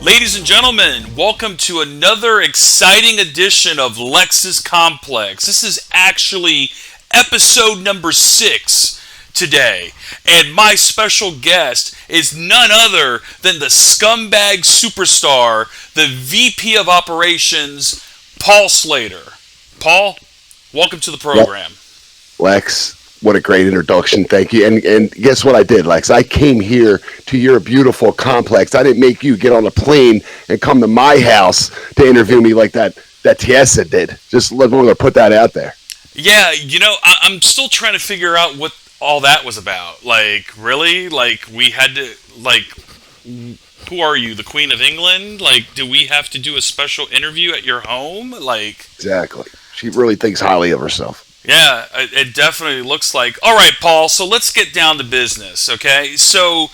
Ladies and gentlemen, welcome to another exciting edition of Lex's Complex. This is actually episode number 6 today, and my special guest is none other than the Scumbag Superstar, the VP of Operations, Paul Slater. Paul, welcome to the program. Lex, what a great introduction. Thank you. And guess what I did, Lex? I came here to your beautiful complex. I didn't make you get on a plane and come to my house to interview me like that Tiesa did. Just let me put that out there. Yeah, I'm still trying to figure out what all that was about. Like, really? Like, we had to, who are you, the Queen of England? Like, do we have to do a special interview at your home? Like, exactly. She really thinks highly of herself. Yeah, it definitely looks like. All right, Paul, so let's get down to business, okay? So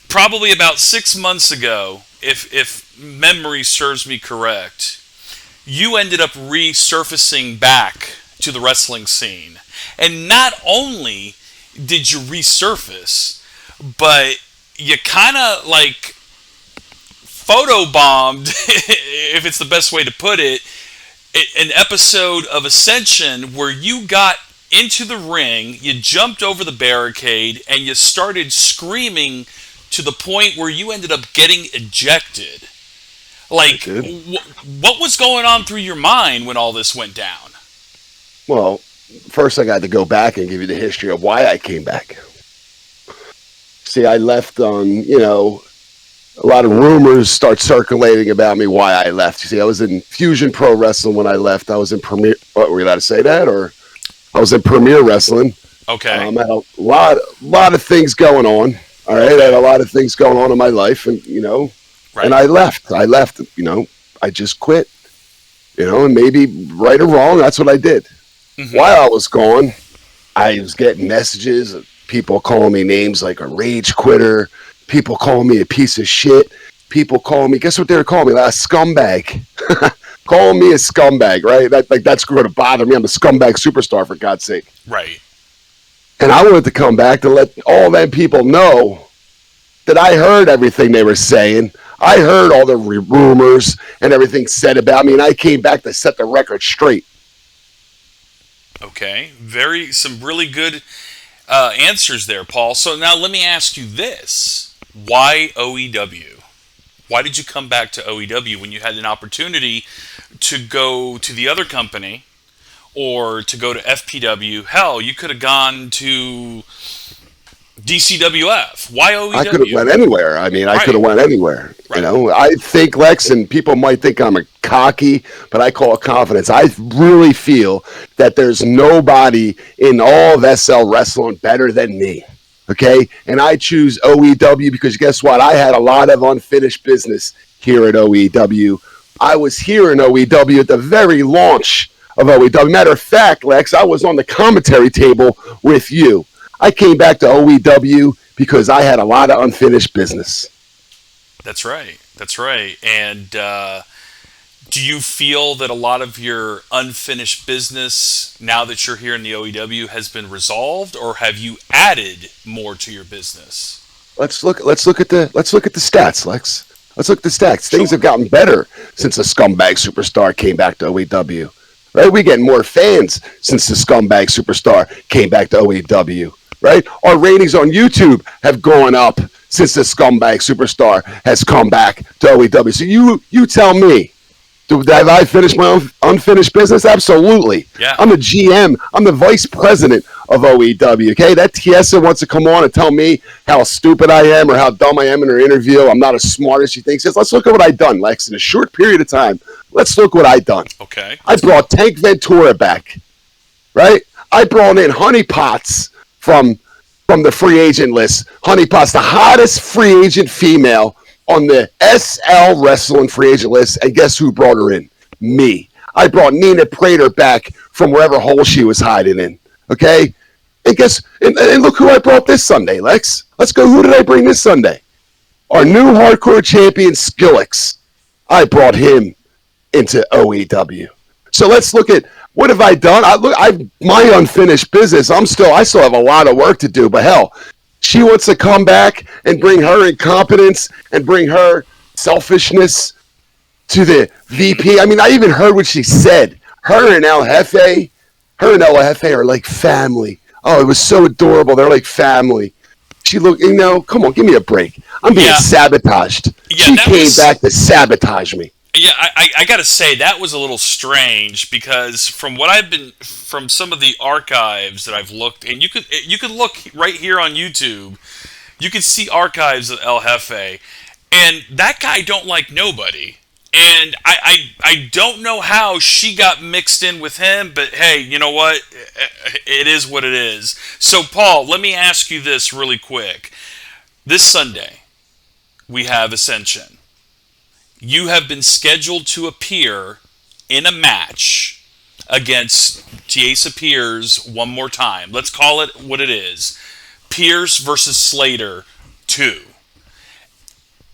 probably about 6 months ago, if memory serves me correct, you ended up resurfacing back to the wrestling scene. And not only did you resurface, but you kind of like photobombed, if it's the best way to put it, an episode of Ascension where you got into the ring, you jumped over the barricade, and you started screaming to the point where you ended up getting ejected. Like, what was going on through your mind when all this went down? Well, first I got to go back and give you the history of why I came back. See, I left on, a lot of rumors start circulating about me why I left. You see, I was in Fusion Pro Wrestling when I left. I was in Premier. What, were we allowed to say that? Or I was in Premier Wrestling. Okay. I had a lot of things going on. All right, I had a lot of things going on in my life, and right. And I left. I just quit. And maybe right or wrong, that's what I did. Mm-hmm. While I was gone, I was getting messages of people calling me names like a rage quitter. People calling me a piece of shit. People calling me, guess what they were calling me? A scumbag. Calling me a scumbag, right? That's going to bother me. I'm a scumbag superstar, for God's sake. Right. And I wanted to come back to let all them people know that I heard everything they were saying. I heard all the rumors and everything said about me, and I came back to set the record straight. Okay. Some really good answers there, Paul. So now let me ask you this. Why OEW? Why did you come back to OEW when you had an opportunity to go to the other company or to go to FPW? Hell, you could have gone to DCWF. Why OEW? I could have went anywhere. I mean, I could have went anywhere. Right. I think, Lex, and people might think I'm a cocky, but I call it confidence. I really feel that there's nobody in all of SL Wrestling better than me. Okay, and I choose OEW because guess what? I had a lot of unfinished business here at OEW. I was here in OEW at the very launch of OEW. Matter of fact, Lex, I was on the commentary table with you. I came back to OEW because I had a lot of unfinished business. That's right. And do you feel that a lot of your unfinished business, now that you're here in the OEW, has been resolved, or have you added more to your business? Let's look at the stats, Lex. Let's look at the stats. Things have gotten better since the Scumbag Superstar came back to OEW. Right? We get more fans since the Scumbag Superstar came back to OEW. Right? Our ratings on YouTube have gone up since the Scumbag Superstar has come back to OEW. So you tell me. Have I finished my unfinished business? Absolutely. Yeah. I'm the GM. I'm the vice president of OEW. Okay, that Tiesa wants to come on and tell me how stupid I am or how dumb I am in her interview. I'm not as smart as she thinks. Let's look at what I've done, Lex. In a short period of time, let's look what I've done. Okay. I brought Tank Ventura back. Right. I brought in Honey Potts from the free agent list. Honey Potts, the hottest free agent female on the SL Wrestling free agent list, and guess who brought her in? Me. I brought Nina Prater back from wherever hole she was hiding in. Okay? And look who I brought this Sunday, Lex. Let's go. Who did I bring this Sunday? Our new hardcore champion, Skillix. I brought him into OEW. So let's look at what have I done. My unfinished business. I still have a lot of work to do, but hell, she wants to come back and bring her incompetence and bring her selfishness to the VP. I mean, I even heard what she said. Her and El Jefe are like family. Oh, it was so adorable. They're like family. She looked, come on, give me a break. I'm being sabotaged. Yeah, she came back to sabotage me. Yeah, I got to say that was a little strange because from some of the archives that I've looked, and you could look right here on YouTube, you could see archives of El Jefe, and that guy don't like nobody. And I don't know how she got mixed in with him, but hey, you know what? It is what it is. So, Paul, let me ask you this really quick. This Sunday, we have Ascension. You have been scheduled to appear in a match against Tiesa Piers one more time. Let's call it what it is. Piers versus Slater 2.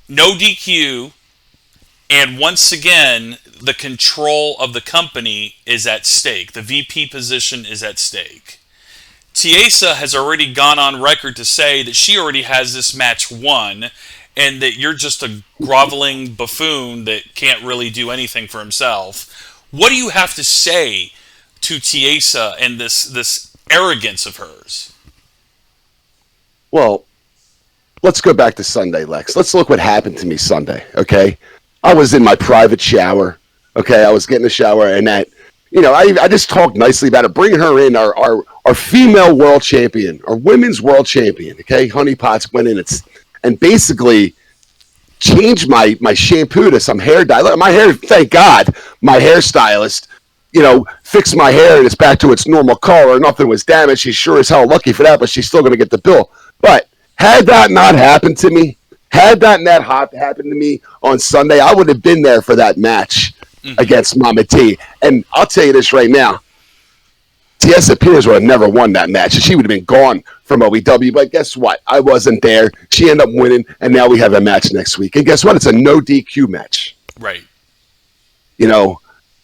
No DQ. And once again, the control of the company is at stake. The VP position is at stake. Tiesa has already gone on record to say that she already has this match won, and that you're just a groveling buffoon that can't really do anything for himself. What do you have to say to Tiesa and this arrogance of hers? Well, let's go back to Sunday, Lex. Let's look what happened to me Sunday, okay? I was in my private shower, okay? I was getting a shower, and that, I just talked nicely about it, bringing her in, our female world champion, our women's world champion, okay? Honey Potts went in and basically changed my shampoo to some hair dye. Look, my hair, thank God, my hairstylist, fixed my hair, and it's back to its normal color. Nothing was damaged. She's sure as hell lucky for that, but she's still going to get the bill. But had that not happened to me, had that not happened to me on Sunday, I would have been there for that match against Mama T. And I'll tell you this right now, Tiesa Piers would have never won that match. She would have been gone from OEW. But guess what? I wasn't there. She ended up winning, and now we have a match next week. And guess what? It's a no DQ match. Right.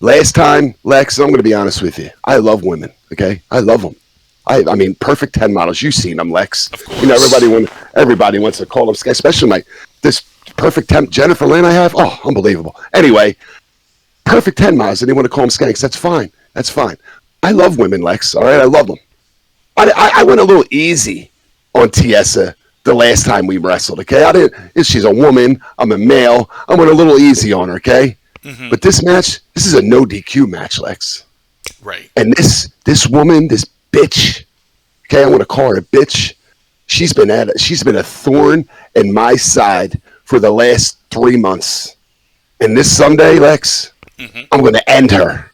Last time, Lex, I'm going to be honest with you. I love women, okay? I love them. I mean, perfect 10 models. You've seen them, Lex. Of course. Everybody wants to call them, especially this perfect 10 Jennifer Lynn I have. Oh, unbelievable. Anyway, perfect 10 models, and they want to call them skanks. That's fine. That's fine. I love women, Lex. All right, I love them. I went a little easy on Tiesa the last time we wrestled, okay? She's a woman. I'm a male. I went a little easy on her, okay? Mm-hmm. But this match, this is a no DQ match, Lex. Right. And this woman, this bitch, okay, I want to call her a bitch. She's been a thorn in my side for the last 3 months. And this Sunday, Lex, I'm going to end her.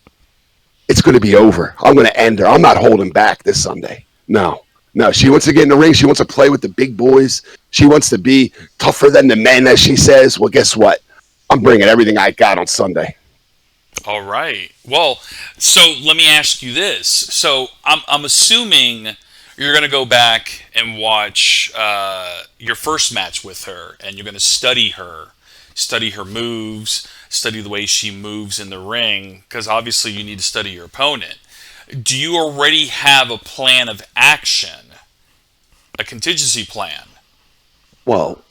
It's going to be over. I'm going to end her. I'm not holding back this Sunday. No. She wants to get in the ring. She wants to play with the big boys. She wants to be tougher than the men, as she says. Well, guess what? I'm bringing everything I got on Sunday. All right. Well, so let me ask you this. So I'm assuming you're going to go back and watch your first match with her, and you're going to study her moves, study the way she moves in the ring, because obviously you need to study your opponent. Do you already have a plan of action, a contingency plan? Well,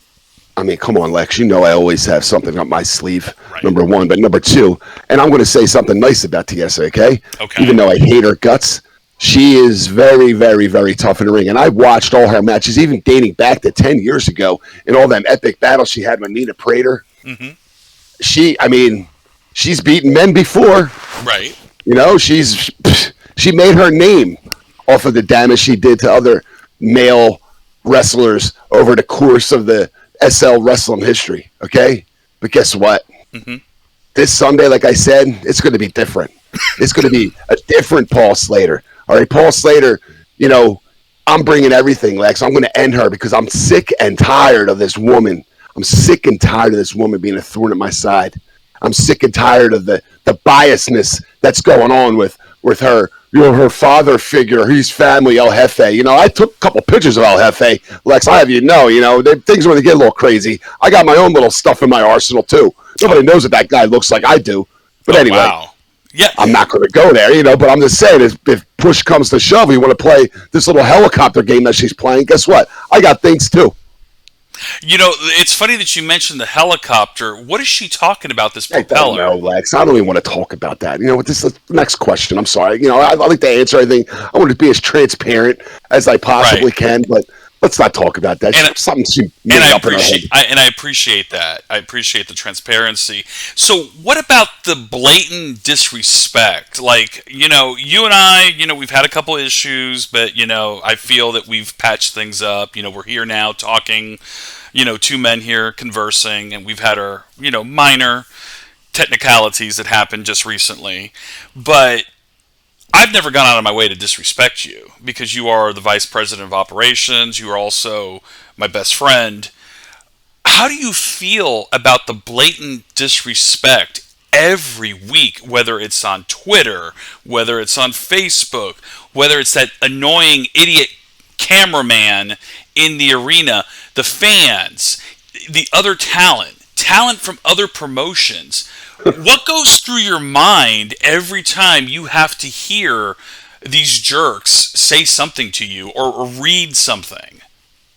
I mean, come on, Lex. I always have something up my sleeve, right. Number one. But number two, and I'm going to say something nice about Tiesa, okay? Even though I hate her guts, she is very, very, very tough in the ring. And I watched all her matches, even dating back to 10 years ago, and all them epic battles she had with Nina Prater. Mm-hmm. She's beaten men before. Right. She made her name off of the damage she did to other male wrestlers over the course of the SL wrestling history, okay? But guess what? Mm-hmm. This Sunday, like I said, it's going to be different. It's going to be a different Paul Slater. All right, Paul Slater, I'm bringing everything, Lex. I'm going to end her because I'm sick and tired of this woman. I'm sick and tired of this woman being a thorn at my side. I'm sick and tired of the biasness that's going on with her. Her father figure, he's family, El Jefe. I took a couple pictures of El Jefe. Lex, I have things when they get a little crazy. I got my own little stuff in my arsenal, too. Nobody knows what that guy looks like. I do. But anyway, wow. Yeah. I'm not going to go there, but I'm just saying, if push comes to shove, you want to play this little helicopter game that she's playing, guess what? I got things, too. It's funny that you mentioned the helicopter. What is she talking about, this I don't propeller? know, Lex. I don't even want to talk about that. You know what? This is the next question. I'm sorry. I like to answer everything. I want to be as transparent as I Right. possibly can, but let's not talk about that. And Something she and made up in her head. I appreciate that. I appreciate the transparency. So, what about the blatant disrespect? Like, you and I, we've had a couple issues, but I feel that we've patched things up. We're here now talking. Two men here conversing, and we've had our minor technicalities that happened just recently, but I've never gone out of my way to disrespect you because you are the vice president of operations. You are also my best friend. How do you feel about the blatant disrespect every week, whether it's on Twitter, whether it's on Facebook, whether it's that annoying idiot cameraman in the arena, the fans, the other talent from other promotions? What goes through your mind every time you have to hear these jerks say something to you or read something?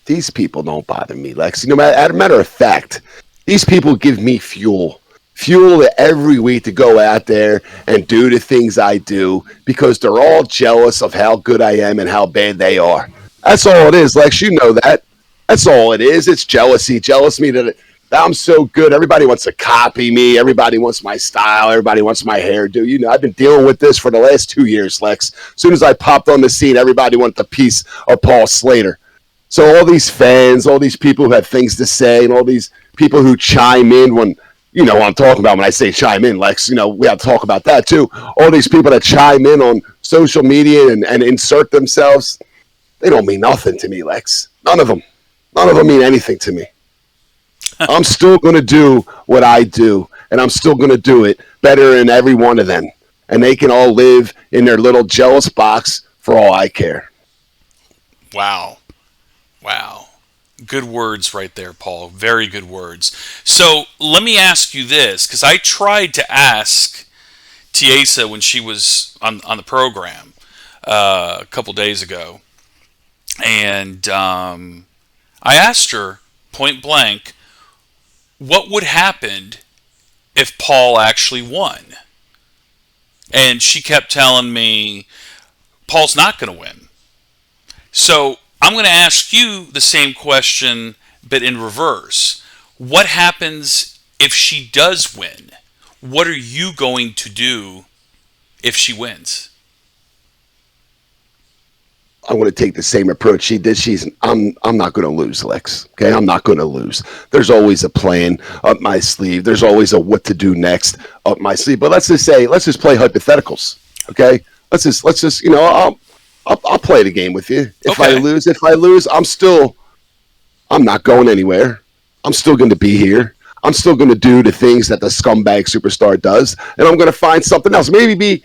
These people don't bother me, Lex. As a matter of fact, these people give me fuel every week to go out there and do the things I do because they're all jealous of how good I am and how bad they are. That's all it is, Lex. You know that. That's all it is. It's jealousy. Jealous me that I'm so good. Everybody wants to copy me. Everybody wants my style. Everybody wants my hairdo. I've been dealing with this for the last 2 years, Lex. As soon as I popped on the scene, everybody wanted a piece of Paul Slater. So all these fans, all these people who have things to say, and all these people who chime in when what I'm talking about when I say chime in, Lex. We have to talk about that too. All these people that chime in on social media and insert themselves, they don't mean nothing to me, Lex. None of them. None of them mean anything to me. I'm still going to do what I do, and I'm still going to do it better than every one of them. And they can all live in their little jealous box for all I care. Wow. Wow. Good words right there, Paul. Very good words. So let me ask you this, because I tried to ask Tiesa when she was on the program a couple days ago, and I asked her point blank, what would happen if Paul actually won? And she kept telling me, Paul's not going to win. So I'm going to ask you the same question, but in reverse. What happens if she does win? What are you going to do if she wins? I want to take the same approach she did. I'm not going to lose, Lex. Okay, I'm not going to lose. There's always a plan up my sleeve. There's always a what to do next up my sleeve. But let's just play hypotheticals. Okay, let's just I'll play the game with you. If I Okay. lose, I'm not going anywhere. I'm still going to be here. I'm still going to do the things that the Scumbag Superstar does, and I'm going to find something else. Maybe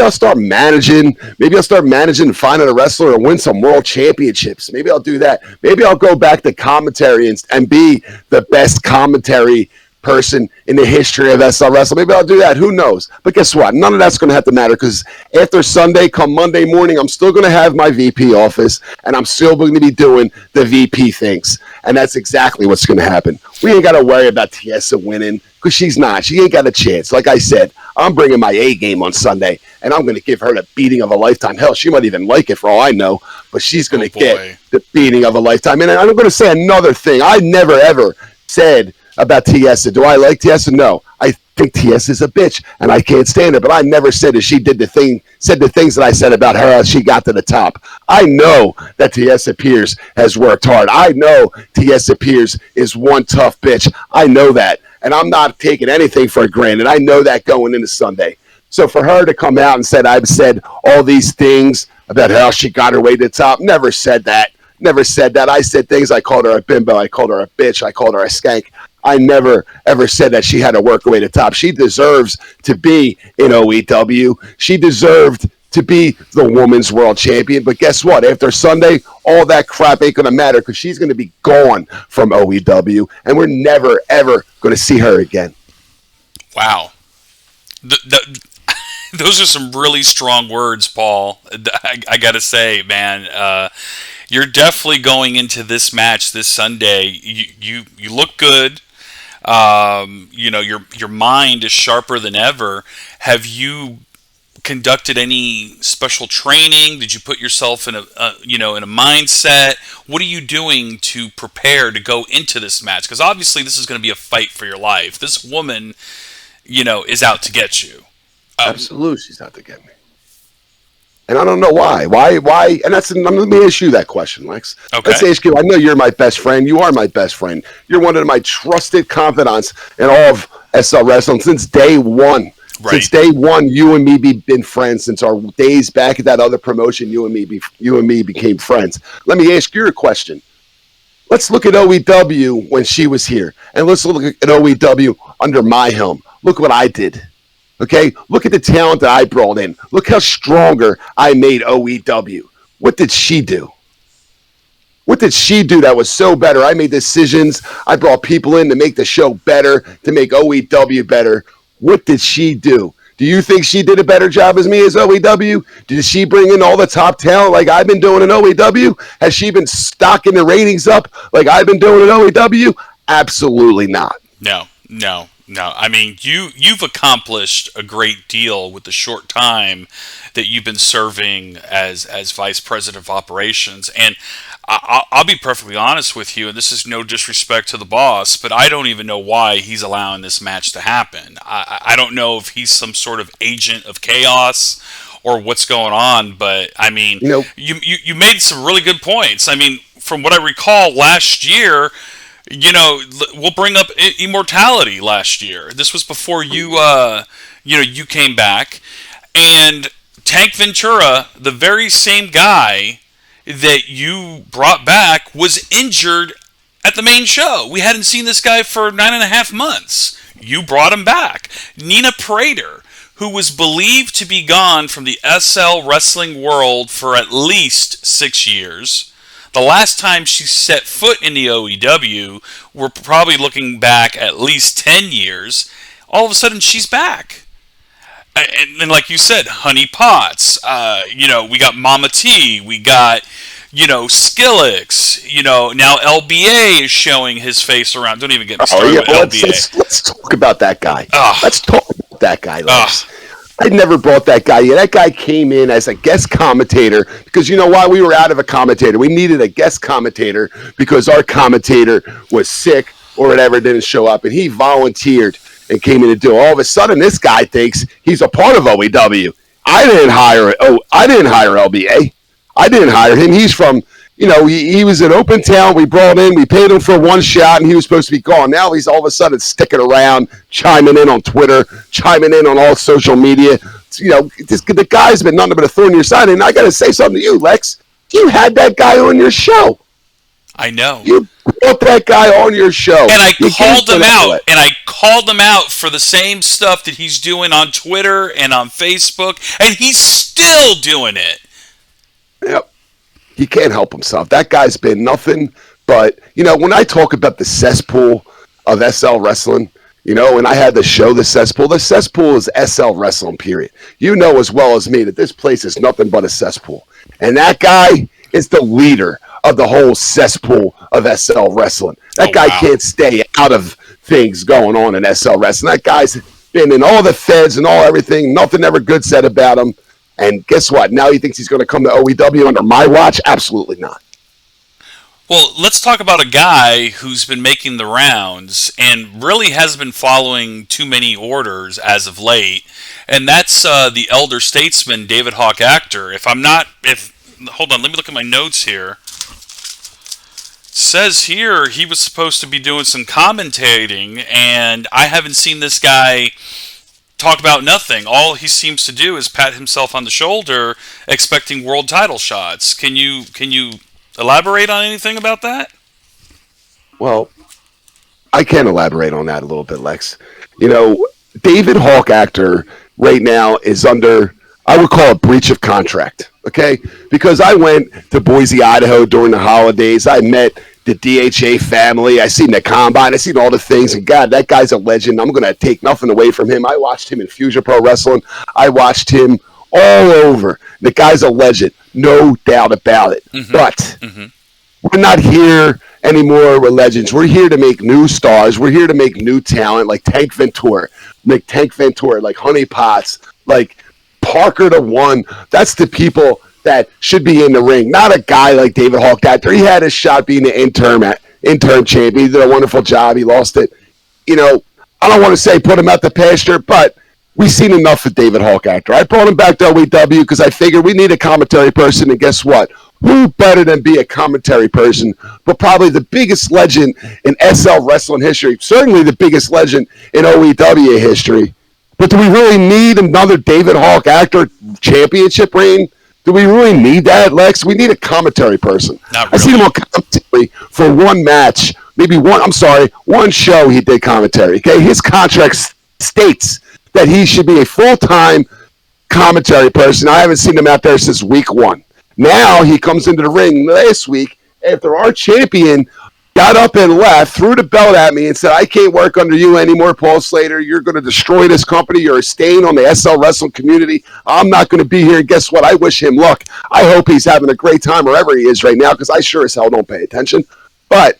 I'll start managing. Maybe I'll start managing and finding a wrestler and win some world championships. Maybe I'll do that. Maybe I'll go back to commentary and be the best commentary person in the history of SR Wrestling. Maybe I'll do that. Who knows? But guess what? None of that's going to have to matter because after Sunday, come Monday morning, I'm still going to have my VP office and I'm still going to be doing the VP things. And that's exactly what's going to happen. We ain't got to worry about Tiesa winning because she's not. She ain't got a chance. Like I said, I'm bringing my A game on Sunday and I'm going to give her the beating of a lifetime. Hell, she might even like it for all I know, but she's going to get the beating of a lifetime. And I'm going to say another thing. I never, ever said about Tiesa. Do I like Tiesa? No. I think Tiesa is a bitch, and I can't stand her. But I never said that she said the things that I said about her as she got to the top. I know that Tiesa Piers has worked hard. I know Tiesa Piers is one tough bitch. I know that, and I'm not taking anything for granted. I know that going into Sunday. So for her to come out and said I've said all these things about how she got her way to the top, never said that. Never said that. I said things. I called her a bimbo. I called her a bitch. I called her a skank. I never, ever said that she had to work her way to the top. She deserves to be in OEW. She deserved to be the women's world champion. But guess what? After Sunday, all that crap ain't going to matter because she's going to be gone from OEW, and we're never, ever going to see her again. Wow. Those are some really strong words, Paul. I got to say, man. you're definitely going into this match this Sunday. You look good. Your mind is sharper than ever. Have you conducted any special training? Did you put yourself in a mindset? What are you doing to prepare to go into this match? Because obviously this is going to be a fight for your life. This woman, is out to get you. Absolutely, she's out to get me. And I don't know why. Why? And let me ask you that question, Lex. Okay. Let's ask you. I know you're my best friend. You are my best friend. You're one of my trusted confidants in all of SL Wrestling since day one. Right. Since day one, you and me been friends. Since our days back at that other promotion, you and me became friends. Let me ask you a question. Let's look at OEW when she was here, and let's look at OEW under my helm. Look what I did. Okay, look at the talent that I brought in. Look how stronger I made OEW. What did she do? What did she do that was so better? I made decisions. I brought people in to make the show better, to make OEW better. What did she do? Do you think she did a better job as me as OEW? Did she bring in all the top talent like I've been doing in OEW? Has she been stocking the ratings up like I've been doing in OEW? Absolutely not. No. I mean, you've accomplished a great deal with the short time that you've been serving as vice president of operations. And I'll be perfectly honest with you, and this is no disrespect to the boss, but I don't even know why he's allowing this match to happen. I don't know if he's some sort of agent of chaos or what's going on, but I mean, you made some really good points. I mean, from what I recall last year, we'll bring up Immortality last year. This was before you came back. And Tank Ventura, the very same guy that you brought back, was injured at the main show. We hadn't seen this guy for 9.5 months. You brought him back. Nina Prater, who was believed to be gone from the SL wrestling world for at least 6 years. The last time she set foot in the OEW, we're probably looking back at least 10 years. All of a sudden, she's back. And like you said, Honey Potts. We got Mama T. We got, Skillix. Now LBA is showing his face around. Don't even get me started with LBA. Let's talk about that guy. Let's talk about that guy, Lex. I never brought that guy in. That guy came in as a guest commentator because you know why? We were out of a commentator. We needed a guest commentator because our commentator was sick or whatever, didn't show up, and he volunteered and came in to do it. All of a sudden, this guy thinks he's a part of OEW. I didn't hire LBA. I didn't hire him. He's from, he was an open talent. We brought him. We paid him for one shot, and he was supposed to be gone. Now he's all of a sudden sticking around, chiming in on Twitter, chiming in on all social media. The guy's been nothing but a thorn in your side. And I got to say something to you, Lex. You had that guy on your show. I know. You brought that guy on your show. And I called him out. And I called him out for the same stuff that he's doing on Twitter and on Facebook. And he's still doing it. Yep. He can't help himself. That guy's been nothing but, when I talk about the cesspool of SL Wrestling, and I had to show the cesspool is SL Wrestling, period. You know as well as me that this place is nothing but a cesspool. And that guy is the leader of the whole cesspool of SL Wrestling. That guy can't stay out of things going on in SL Wrestling. That guy's been in all the feds and all everything. Nothing ever good said about him. And guess what? Now he thinks he's going to come to OEW under my watch? Absolutely not. Well, let's talk about a guy who's been making the rounds and really hasn't been following too many orders as of late, and that's the elder statesman, David Hawk Actor. Hold on, let me look at my notes here. It says here he was supposed to be doing some commentating, and I haven't seen this guy talk about nothing. All he seems to do is pat himself on the shoulder, expecting world title shots. Can you elaborate on anything about that? Well, I can elaborate on that a little bit, Lex. David Hawk Actor right now is under, I would call it breach of contract, okay? Because I went to Boise, Idaho during the holidays. I met the DHA family. I seen the combine. I seen all the things. And God, that guy's a legend. I'm going to take nothing away from him. I watched him in Fusion Pro Wrestling. I watched him all over. The guy's a legend, no doubt about it. Mm-hmm. But Mm-hmm. we're not here anymore with legends. We're here to make new stars. We're here to make new talent like Tank Ventura, like Honey Potts, like Parker the One. That's the people that should be in the ring, not a guy like David Hawk Actor. He had his shot being the interim champion. He did a wonderful job. He lost it. You know, I don't want to say put him out the pasture, but we've seen enough of David Hawk Actor. I brought him back to OEW because I figured we need a commentary person, and guess what? Who better than be a commentary person, but probably the biggest legend in SL wrestling history, certainly the biggest legend in OEW history. But do we really need another David Hawk Actor championship reign? Do we really need that, Lex? We need a commentary person. Not really. I seen him on commentary for one match, one show he did commentary. Okay, his contract states that he should be a full-time commentary person. I haven't seen him out there since week 1. Now he comes into the ring last week after our champion got up and left, threw the belt at me and said, I can't work under you anymore, Paul Slater. You're going to destroy this company. You're a stain on the SL wrestling community. I'm not going to be here. And guess what? I wish him luck. I hope he's having a great time wherever he is right now because I sure as hell don't pay attention. But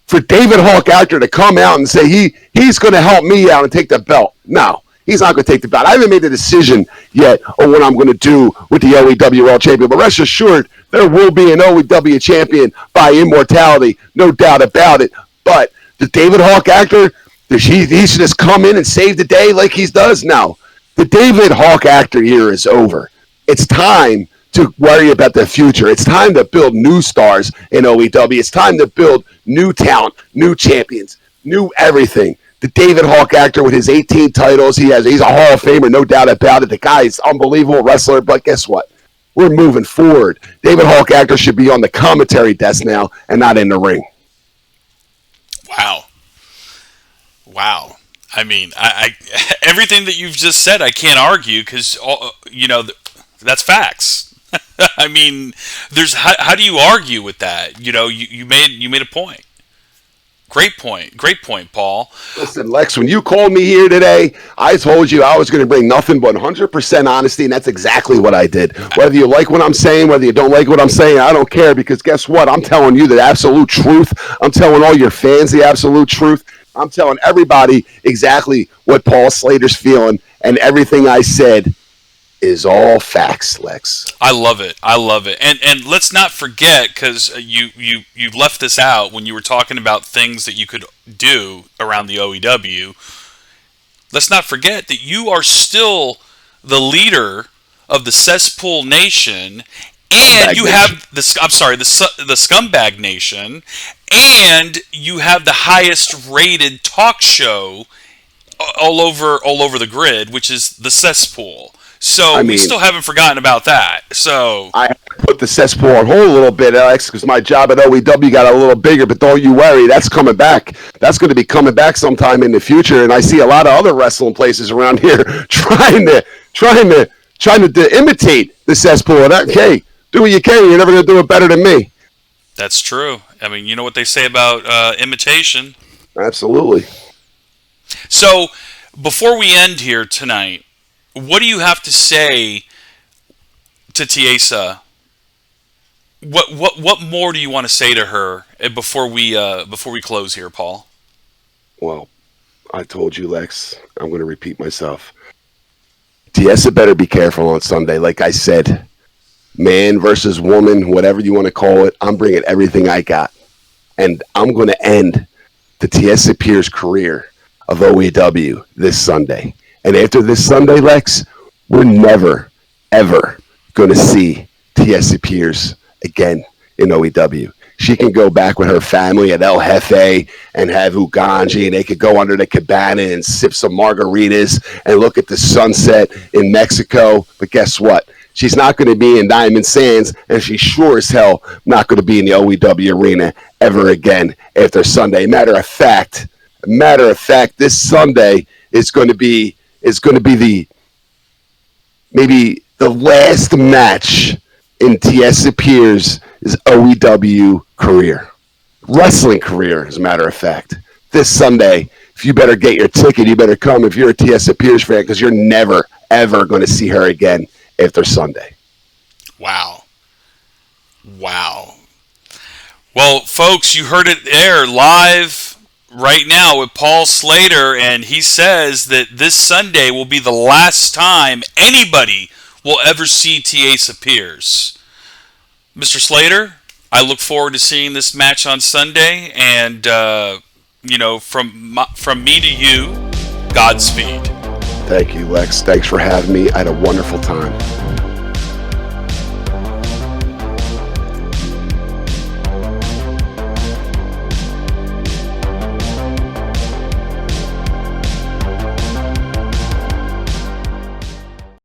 for David Hawk Actor to come out and say he's going to help me out and take the belt, no. He's not going to take the belt. I haven't made the decision yet on what I'm going to do with the OEW World Champion. But rest assured, there will be an OEW champion by immortality, no doubt about it. But the David Hawk Actor, he should just come in and save the day like he does? No. The David Hawk Actor era is over. It's time to worry about the future. It's time to build new stars in OEW. It's time to build new talent, new champions, new everything. The David Hawk Actor with his 18 titles, he's a Hall of Famer, no doubt about it. The guy's unbelievable wrestler, but guess what? We're moving forward. David Hawk Actor should be on the commentary desk now and not in the ring. Wow. I mean, I everything that you've just said, I can't argue because that's facts. I mean, how do you argue with that? You made a point. Great point, Paul. Listen, Lex, when you called me here today, I told you I was going to bring nothing but 100% honesty, and that's exactly what I did. Whether you like what I'm saying, whether you don't like what I'm saying, I don't care, because guess what? I'm telling you the absolute truth. I'm telling all your fans the absolute truth. I'm telling everybody exactly what Paul Slater's feeling, and everything I said is all facts, Lex. I love it. And let's not forget, because you left this out when you were talking about things that you could do around the OEW. Let's not forget that you are still the leader of the Cesspool Nation, and you have the Scumbag Nation, and you have the highest rated talk show all over the grid, which is the Cesspool. So we still haven't forgotten about that. So I put the Cesspool on hold a little bit, Alex, because my job at OEW got a little bigger. But don't you worry, that's coming back. That's going to be coming back sometime in the future. And I see a lot of other wrestling places around here trying to imitate the Cesspool. And hey, do what you can. You're never going to do it better than me. That's true. I mean, you know what they say about imitation. Absolutely. So before we end here tonight, what do you have to say to Tiesa? What more do you want to say to her before we close here, Paul? Well, I told you, Lex. I'm going to repeat myself. Tiesa better be careful on Sunday. Like I said, man versus woman, whatever you want to call it, I'm bringing everything I got. And I'm going to end the Tiesa Piers career of OEW this Sunday. And after this Sunday, Lex, we're never, ever going to see Tiesa Piers again in OEW. She can go back with her family at El Jefe and have Uganji, and they could go under the cabana and sip some margaritas and look at the sunset in Mexico. But guess what? She's not going to be in Diamond Sands, and she's sure as hell not going to be in the OEW arena ever again after Sunday. Matter of fact, this Sunday is going to be maybe the last match in Tiesa Piers' OEW career. Wrestling career, as a matter of fact. This Sunday, if you better get your ticket, you better come if you're a Tiesa Piers fan, because you're never, ever going to see her again after Sunday. Wow. Wow. Well, folks, you heard it there live right now with Paul Slater, and he says that this Sunday will be the last time anybody will ever see Tiesa Piers. Mr. Slater, I look forward to seeing this match on Sunday, and from me to you, Godspeed. Thank you, Lex. Thanks for having me. I had a wonderful time.